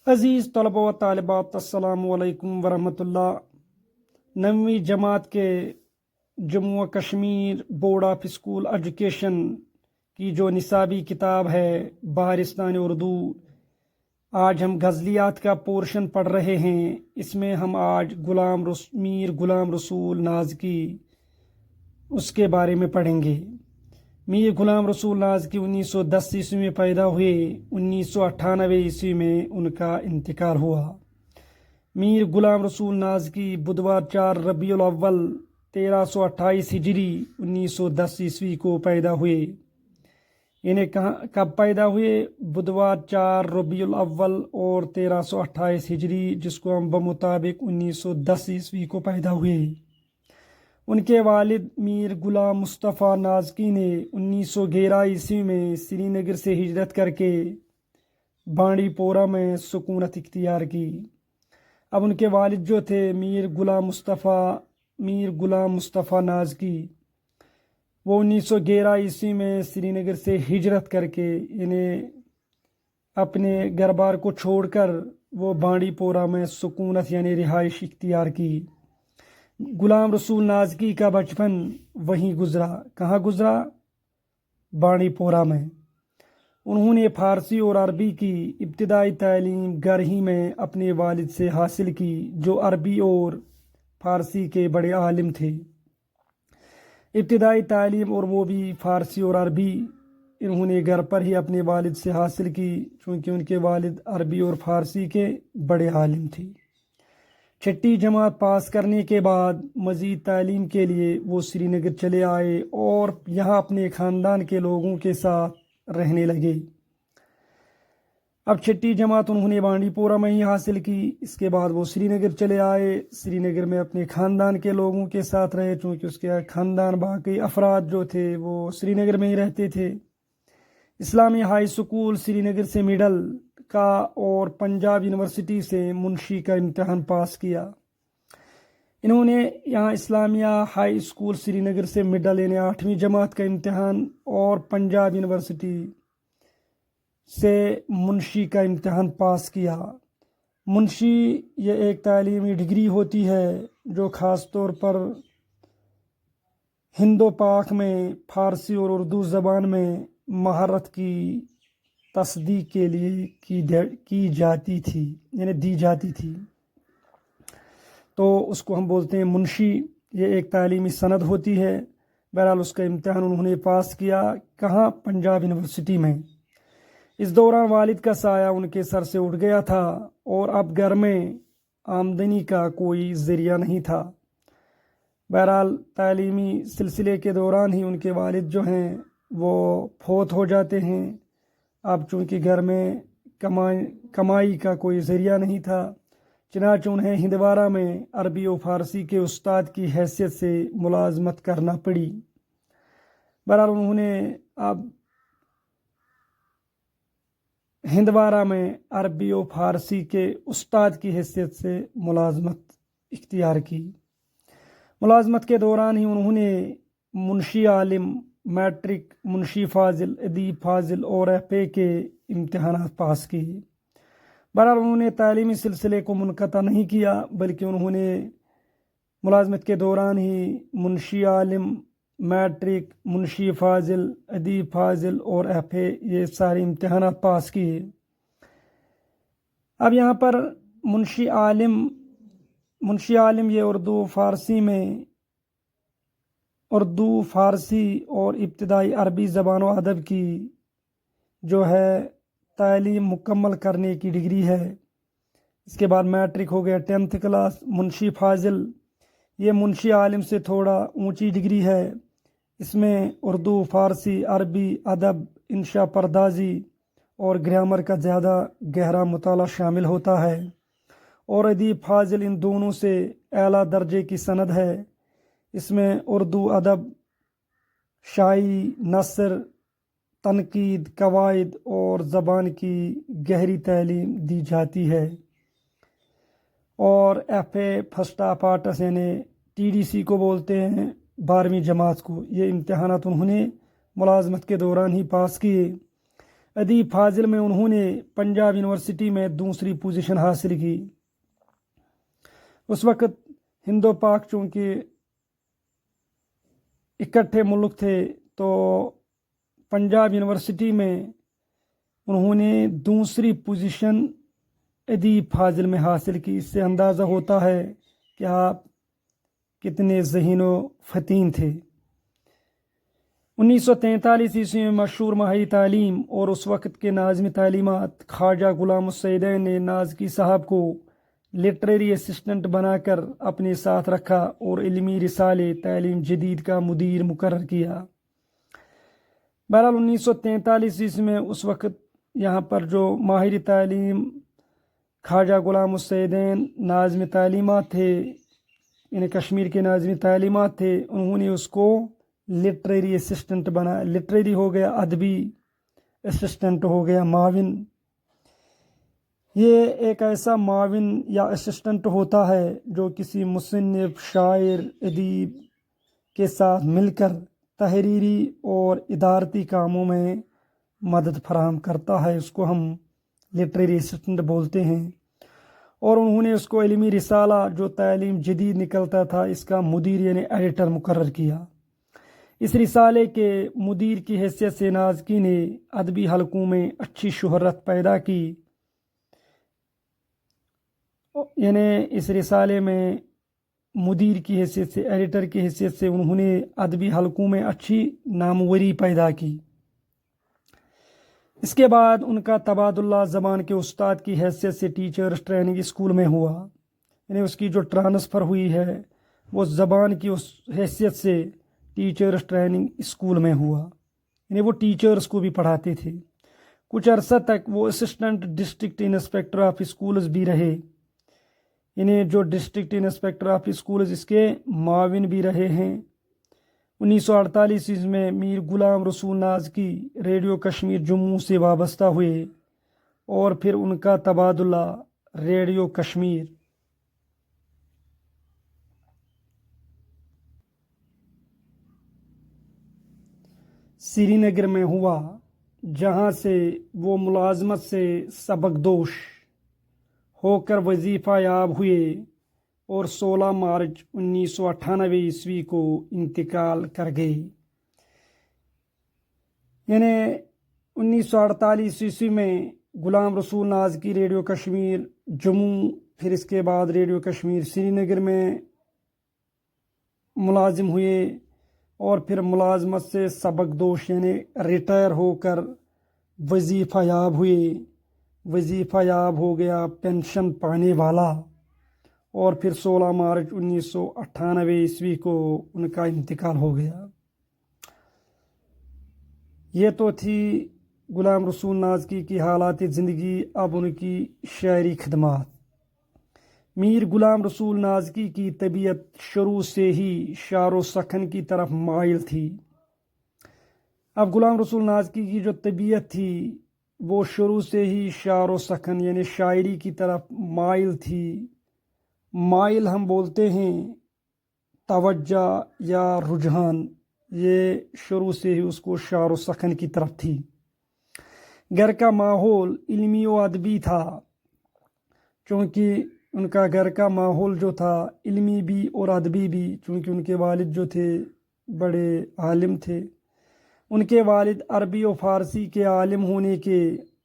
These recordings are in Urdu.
عزیز طلبہ و طالبات، السلام علیکم ورحمۃ اللہ۔ 9ویں جماعت کے جموں و Kashmir board of school education کی جو نصابی کتاب ہے بہارستان اردو، آج ہم غزلیات کا پورشن پڑھ رہے ہیں۔ اس میں ہم آج میر غلام رسول نازکی اس کے بارے میں پڑھیں گے۔ میر غلام رسول نازکی 1910 عیسوی میں پیدا ہوئے، 1998 عیسوی میں ان کا انتقال ہوا۔ میر غلام رسول نازکی بدوار 4 ربیع الاول 1328 ہجری 1910 عیسوی کو پیدا ہوئے۔ انہیں کب پیدا ہوئے؟ بدوار 4 ربیع الاول اور 1328 ہجری، جس کو ہم بمطابق 1910 عیسوی کو پیدا ہوئے۔ ان کے والد میر غلام مصطفیٰ نازکی نے 1911 عیسوی میں سری نگر سے ہجرت کر کے بانڈی پورہ میں سکونت اختیار کی۔ اب ان کے والد جو تھے میر غلام مصطفیٰ نازکی، وہ 1911 عیسوی میں سری نگر سے ہجرت کر کے اپنے گھر بار کو چھوڑ کر وہ بانڈی پورہ میں سکونت رہائش اختیار کی۔ غلام رسول نازکی کا بچپن وہیں گزرا۔ کہاں گزرا؟ بانڈی پورہ میں۔ انہوں نے فارسی اور عربی کی ابتدائی تعلیم گھر ہی میں اپنے والد سے حاصل کی، جو عربی اور فارسی کے بڑے عالم تھے۔ ابتدائی تعلیم اور وہ بھی فارسی اور عربی انہوں نے گھر پر ہی اپنے والد سے حاصل کی، چونکہ ان کے والد عربی اور فارسی کے بڑے عالم تھے۔ 6ٹھی جماعت پاس کرنے کے بعد مزید تعلیم کے لیے وہ سری نگر چلے آئے اور یہاں اپنے خاندان کے لوگوں کے ساتھ رہنے لگے۔ اب 6ٹھی جماعت انہوں نے بانڈی پورہ میں ہی حاصل کی۔ اس کے بعد وہ سری نگر چلے آئے۔ سری نگر میں اپنے خاندان کے لوگوں کے ساتھ رہے، چونکہ اس کے خاندان باقی افراد جو تھے وہ سری نگر میں ہی رہتے تھے۔ اسلامی ہائی اسکول سری نگر سے مڈل کا اور پنجاب یونیورسٹی سے منشی کا امتحان پاس کیا۔ انہوں نے یہاں اسلامیہ ہائی اسکول سری نگر سے مڈل 8ویں جماعت کا امتحان اور پنجاب یونیورسٹی سے منشی کا امتحان پاس کیا۔ منشی یہ ایک تعلیمی ڈگری ہوتی ہے جو خاص طور پر ہند و پاک میں فارسی اور اردو زبان میں مہارت کی تصدیق کے لیے کی جاتی تھی، دی جاتی تھی، تو اس کو ہم بولتے ہیں منشی۔ یہ ایک تعلیمی سند ہوتی ہے۔ بہرحال اس کا امتحان انہوں نے پاس کیا۔ کہاں؟ پنجاب یونیورسٹی میں۔ اس دوران والد کا سایہ ان کے سر سے اٹھ گیا تھا اور اب گھر میں آمدنی کا کوئی ذریعہ نہیں تھا۔ بہرحال تعلیمی سلسلے کے دوران ہی ان کے والد جو ہیں وہ فوت ہو جاتے ہیں۔ اب چونکہ گھر میں کمائی کا کوئی ذریعہ نہیں تھا، چنانچہ انہیں ہندوارہ میں عربی و فارسی کے استاد کی حیثیت سے ملازمت کرنا پڑی۔ بہرحال انہوں نے اب ہندوارہ میں عربی و فارسی کے استاد کی حیثیت سے ملازمت اختیار کی۔ ملازمت کے دوران ہی انہوں نے منشی عالم، میٹرک، منشی فاضل، ادیب فاضل اور FA کے امتحانات پاس کیے۔ بہرحال انہوں نے تعلیمی سلسلے کو منقطع نہیں کیا، بلکہ انہوں نے ملازمت کے دوران ہی منشی عالم، میٹرک، منشی فاضل، ادیب فاضل اور FA یہ سارے امتحانات پاس کیے۔ اب یہاں پر منشی عالم یہ اردو فارسی اور ابتدائی عربی زبان و ادب کی جو ہے تعلیم مکمل کرنے کی ڈگری ہے۔ اس کے بعد میٹرک ہو گیا 10th کلاس۔ منشی فاضل یہ منشی عالم سے تھوڑا اونچی ڈگری ہے۔ اس میں اردو، فارسی، عربی ادب، انشاء پردازی اور گرامر کا زیادہ گہرا مطالعہ شامل ہوتا ہے، اور ادیب فاضل ان دونوں سے اعلیٰ درجے کی سند ہے۔ اس میں اردو ادب، شاعری، نثر، تنقید، قواعد اور زبان کی گہری تعلیم دی جاتی ہے۔ اور FA first of arts TDC کو بولتے ہیں 12ویں جماعت کو، یہ امتحانات انہوں نے ملازمت کے دوران ہی پاس کیے۔ ادیب فاضل میں انہوں نے پنجاب یونیورسٹی میں دوسری پوزیشن حاصل کی۔ اس وقت ہند و پاک چونکہ اکٹھے ملک تھے تو پنجاب یونیورسٹی میں انہوں نے دوسری پوزیشن ادیب فاضل میں حاصل کی۔ اس سے اندازہ ہوتا ہے کہ آپ کتنے ذہین و فطین تھے۔ 1943 عیسوی میں مشہور ماہر تعلیم اور اس وقت کے ناظم تعلیمات خواجہ غلام السیدین نے نازکی صاحب کو لٹریری اسسٹنٹ بنا کر اپنے ساتھ رکھا اور علمی رسالے تعلیم جدید کا مدیر مقرر کیا۔ بہرحال 1943 عیسوی میں اس وقت یہاں پر جو ماہر تعلیم خواجہ غلام السیدین ناظم تعلیمات تھے، یعنی کشمیر کے ناظم تعلیمات تھے، انہوں نے اس کو لٹریری اسسٹنٹ بنا۔ لٹریری ہو گیا ادبی، اسسٹنٹ ہو گیا معاون۔ یہ ایک ایسا معاون یا اسسٹنٹ ہوتا ہے جو کسی مصنف، شاعر، ادیب کے ساتھ مل کر تحریری اور ادارتی کاموں میں مدد فراہم کرتا ہے، اس کو ہم لٹریری اسسٹنٹ بولتے ہیں۔ اور انہوں نے اس کو علمی رسالہ جو تعلیم جدید نکلتا تھا اس کا مدیر یعنی ایڈیٹر مقرر کیا۔ اس رسالے کے مدیر کی حیثیت سے نازکی نے ادبی حلقوں میں اچھی شہرت پیدا کی، یعنی اس رسالے میں مدیر کی حیثیت سے، ایڈیٹر کی حیثیت سے انہوں نے ادبی حلقوں میں اچھی ناموری پیدا کی۔ اس کے بعد ان کا تبادلہ زبان کے استاد کی حیثیت سے ٹیچرز ٹریننگ اسکول میں ہوا، یعنی اس کی جو ٹرانسفر ہوئی ہے وہ زبان کی اس حیثیت سے ٹیچرز ٹریننگ اسکول میں ہوا، یعنی وہ ٹیچرز کو بھی پڑھاتے تھے۔ کچھ عرصہ تک وہ assistant district inspector of schools بھی رہے، یعنی جو ڈسٹرکٹ انسپیکٹر آف اسکولز اس کے معاون بھی رہے ہیں۔ 1948 میں میر غلام رسول نازکی ریڈیو کشمیر جموں سے وابستہ ہوئے اور پھر ان کا تبادلہ ریڈیو کشمیر سری نگر میں ہوا، جہاں سے وہ ملازمت سے سبکدوش ہو کر وظیفہ یاب ہوئے اور 16 مارچ 1998 عیسوی کو انتقال کر گئے۔ یعنی 1948 عیسوی میں غلام رسول نازکی ریڈیو کشمیر جموں، پھر اس کے بعد ریڈیو کشمیر سری نگر میں ملازم ہوئے اور پھر ملازمت سے سبکدوش یعنی ریٹائر ہو کر وظیفہ یاب ہوئے۔ وظیفہ یاب ہو گیا، پینشن پانے والا، اور پھر 16 مارچ 1998 عیسوی کو ان کا انتقال ہو گیا۔ یہ تو تھی غلام رسول نازکی کی حالات زندگی۔ اب ان کی شاعری خدمات۔ میر غلام رسول نازکی کی طبیعت شروع سے ہی شعر و سخن کی طرف مائل تھی۔ اب غلام رسول نازکی کی جو طبیعت تھی وہ شروع سے ہی شعر و سخن یعنی شاعری کی طرف مائل تھی۔ مائل ہم بولتے ہیں توجہ یا رجحان، یہ شروع سے ہی اس کو شعر و سخن کی طرف تھی۔ گھر کا ماحول علمی و ادبی تھا، چونکہ ان کا گھر کا ماحول جو تھا علمی بھی اور ادبی بھی، چونکہ ان کے والد جو تھے بڑے عالم تھے۔ ان کے والد عربی و فارسی کے عالم ہونے کے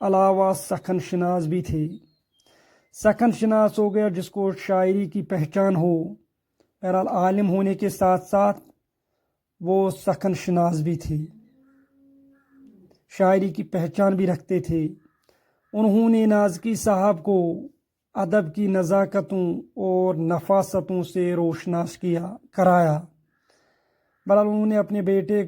علاوہ سخن شناس بھی تھے۔ سخن شناس ہو گیا جس کو شاعری کی پہچان ہو، بہرحال عالم ہونے کے ساتھ ساتھ وہ سخن شناس بھی تھے، شاعری کی پہچان بھی رکھتے تھے۔ انہوں نے نازکی صاحب کو ادب کی نزاکتوں اور نفاستوں سے روشناس کرایا۔ بہرحال انہوں نے اپنے بیٹے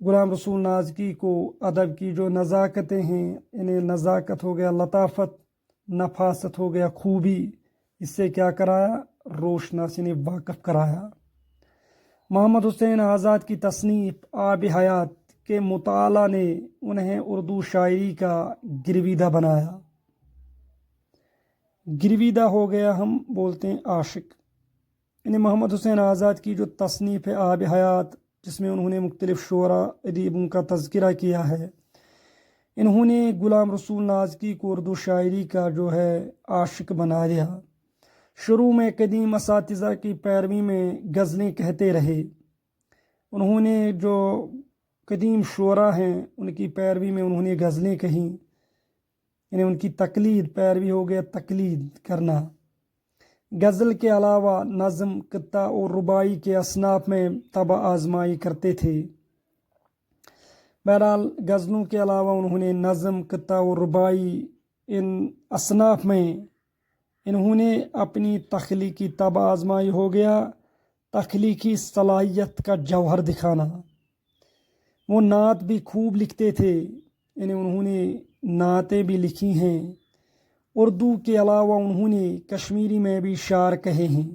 غلام رسول نازکی کو ادب کی جو نزاکتیں ہیں، یعنی نزاکت ہو گیا لطافت، نفاست ہو گیا خوبی، اس سے کیا کرایا؟ روشناس یعنی واقف کرایا۔ محمد حسین آزاد کی تصنیف آب حیات کے مطالعہ نے انہیں اردو شاعری کا گرویدہ بنایا۔ گرویدہ ہو گیا ہم بولتے ہیں عاشق، یعنی محمد حسین آزاد کی جو تصنیف ہے آب حیات، جس میں انہوں نے مختلف شعراء ادیبوں کا تذکرہ کیا ہے، انہوں نے غلام رسول نازکی کو اردو شاعری کا جو ہے عاشق بنا دیا۔ شروع میں قدیم اساتذہ کی پیروی میں غزلیں کہتے رہے۔ انہوں نے جو قدیم شعراء ہیں ان کی پیروی میں انہوں نے غزلیں کہیں، یعنی ان کی تقلید، پیروی ہو گیا تقلید کرنا۔ غزل کے علاوہ نظم، قطع اور رباعی کے اصناف میں طبع آزمائی کرتے تھے۔ بہرحال غزلوں کے علاوہ انہوں نے نظم، قطع اور رباعی ان اصناف میں انہوں نے اپنی تخلیقی طبع آزمائی، ہو گیا تخلیقی صلاحیت کا جوہر دکھانا۔ وہ نعت بھی خوب لکھتے تھے، یعنی انہوں نے نعتیں بھی لکھی ہیں۔ اردو کے علاوہ انہوں نے کشمیری میں بھی شعر کہے ہیں۔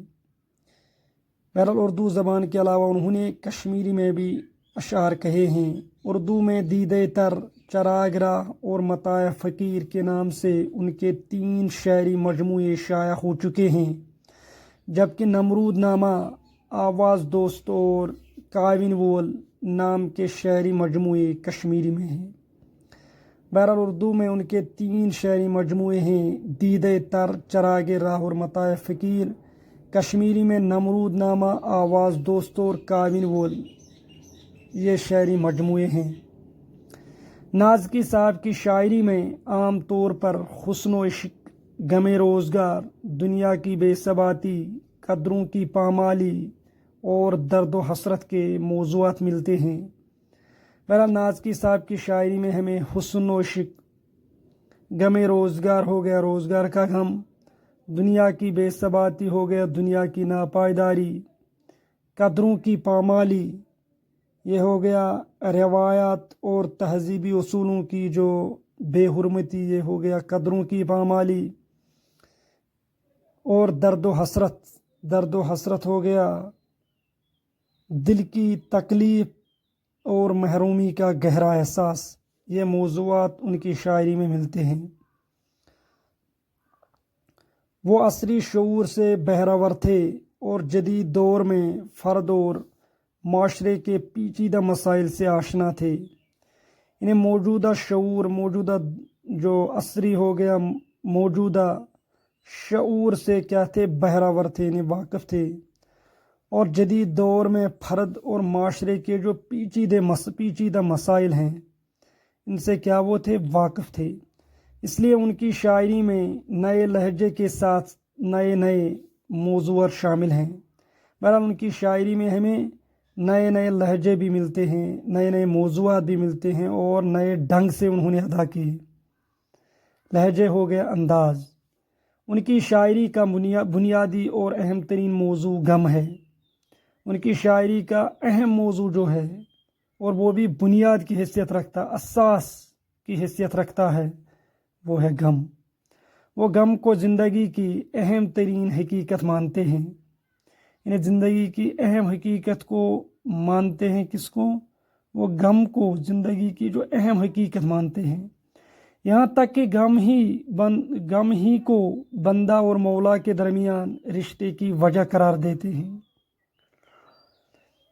بہرحال اردو زبان کے علاوہ انہوں نے کشمیری میں بھی اشعار کہے ہیں۔ اردو میں دیدے تر، چراغ راہ اور متاع فقیر کے نام سے ان کے 3 شعری مجموعے شائع ہو چکے ہیں، جبکہ نمرود نامہ، آواز دوست اور کاوین وول نام کے شعری مجموعے کشمیری میں ہیں۔ بہرحال اردو میں ان کے 3 شعری مجموعے ہیں، دیدے تر، چراغ راہ اور متاع فقیر۔ کشمیری میں نمرود نامہ، آواز دوست اور کاوین وول یہ شعری مجموعے ہیں۔ نازکی صاحب کی شاعری میں عام طور پر حسن و عشق، غم روزگار، دنیا کی بے ثباتی، قدروں کی پامالی اور درد و حسرت کے موضوعات ملتے ہیں۔ بہرحال نازکی صاحب کی شاعری میں ہمیں حسن و عشق، غم روزگار ہو گیا روزگار کا غم، دنیا کی بے ثباتی ہو گیا دنیا کی ناپائیداری، قدروں کی پامالی یہ ہو گیا روایات اور تہذیبی اصولوں کی جو بے حرمتی، یہ ہو گیا قدروں کی پامالی، اور درد و حسرت ہو گیا دل کی تکلیف اور محرومی کا گہرا احساس۔ یہ موضوعات ان کی شاعری میں ملتے ہیں۔ وہ عصری شعور سے بہرور تھے اور جدید دور میں فرد اور معاشرے کے پیچیدہ مسائل سے آشنا تھے۔ انہیں موجودہ شعور، موجودہ جو عصری ہو گیا موجودہ شعور سے کیا تھے، بہرور تھے، انہیں واقف تھے، اور جدید دور میں فرد اور معاشرے کے جو پیچیدہ مسائل ہیں ان سے کیا وہ تھے، واقف تھے۔ اس لیے ان کی شاعری میں نئے لہجے کے ساتھ نئے موضوعات شامل ہیں۔ بہرحال ان کی شاعری میں ہمیں نئے لہجے بھی ملتے ہیں، نئے موضوعات بھی ملتے ہیں، اور نئے ڈھنگ سے انہوں نے ادا کیے۔ لہجے ہو گیا انداز۔ ان کی شاعری کا بنیادی اور اہم ترین موضوع غم ہے۔ ان کی شاعری کا اہم موضوع جو ہے، اور وہ بھی بنیاد کی حیثیت رکھتا، اساس کی حیثیت رکھتا ہے، وہ ہے غم۔ وہ غم کو زندگی کی اہم ترین حقیقت مانتے ہیں۔ انہیں زندگی کی اہم حقیقت کو مانتے ہیں، کس کو؟ وہ غم کو زندگی کی جو اہم حقیقت مانتے ہیں، یہاں تک کہ غم ہی کو بندہ اور مولا کے درمیان رشتے کی وجہ قرار دیتے ہیں۔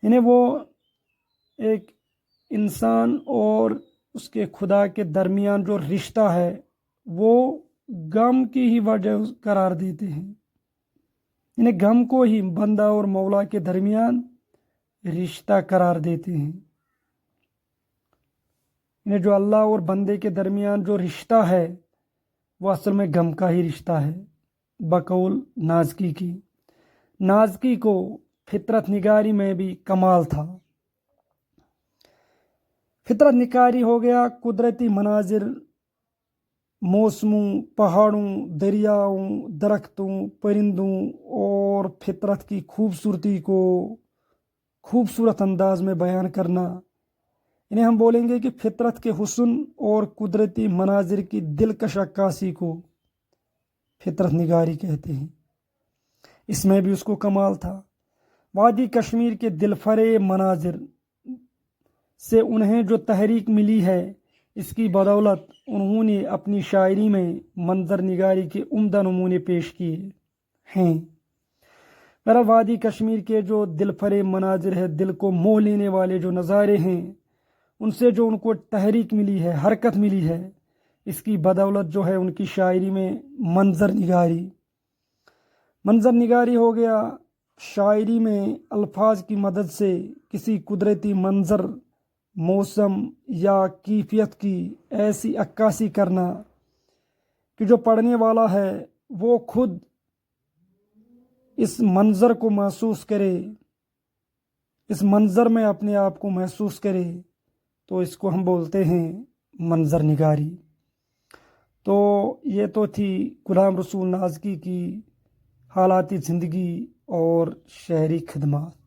انہیں وہ ایک انسان اور اس کے خدا کے درمیان جو رشتہ ہے وہ غم کی ہی وجہ قرار دیتے ہیں۔ انہیں غم کو ہی بندہ اور مولا کے درمیان رشتہ قرار دیتے ہیں۔ انہیں جو اللہ اور بندے کے درمیان جو رشتہ ہے وہ اصل میں غم کا ہی رشتہ ہے۔ بقول نازکی کی، نازکی کو فطرت نگاری میں بھی کمال تھا۔ فطرت نگاری ہو گیا قدرتی مناظر، موسموں، پہاڑوں، دریاؤں، درختوں، پرندوں اور فطرت کی خوبصورتی کو خوبصورت انداز میں بیان کرنا۔ انہیں ہم بولیں گے کہ فطرت کے حسن اور قدرتی مناظر کی دلکش عکاسی کو فطرت نگاری کہتے ہیں۔ اس میں بھی اس کو کمال تھا۔ وادی کشمیر کے دلفریب مناظر سے انہیں جو تحریک ملی ہے، اس کی بدولت انہوں نے اپنی شاعری میں منظر نگاری کے عمدہ نمونے پیش کیے ہیں۔ میرا وادی کشمیر کے جو دلفریب مناظر ہے، دل کو موہ لینے والے جو نظارے ہیں، ان سے جو ان کو تحریک ملی ہے، حرکت ملی ہے، اس کی بدولت جو ہے ان کی شاعری میں منظر نگاری ہو گیا۔ شاعری میں الفاظ کی مدد سے کسی قدرتی منظر، موسم یا کیفیت کی ایسی عکاسی کرنا کہ جو پڑھنے والا ہے وہ خود اس منظر کو محسوس کرے، اس منظر میں اپنے آپ کو محسوس کرے، تو اس کو ہم بولتے ہیں منظر نگاری۔ تو یہ تو تھی غلام رسول نازکی کی حالاتی زندگی اور شہری خدمات۔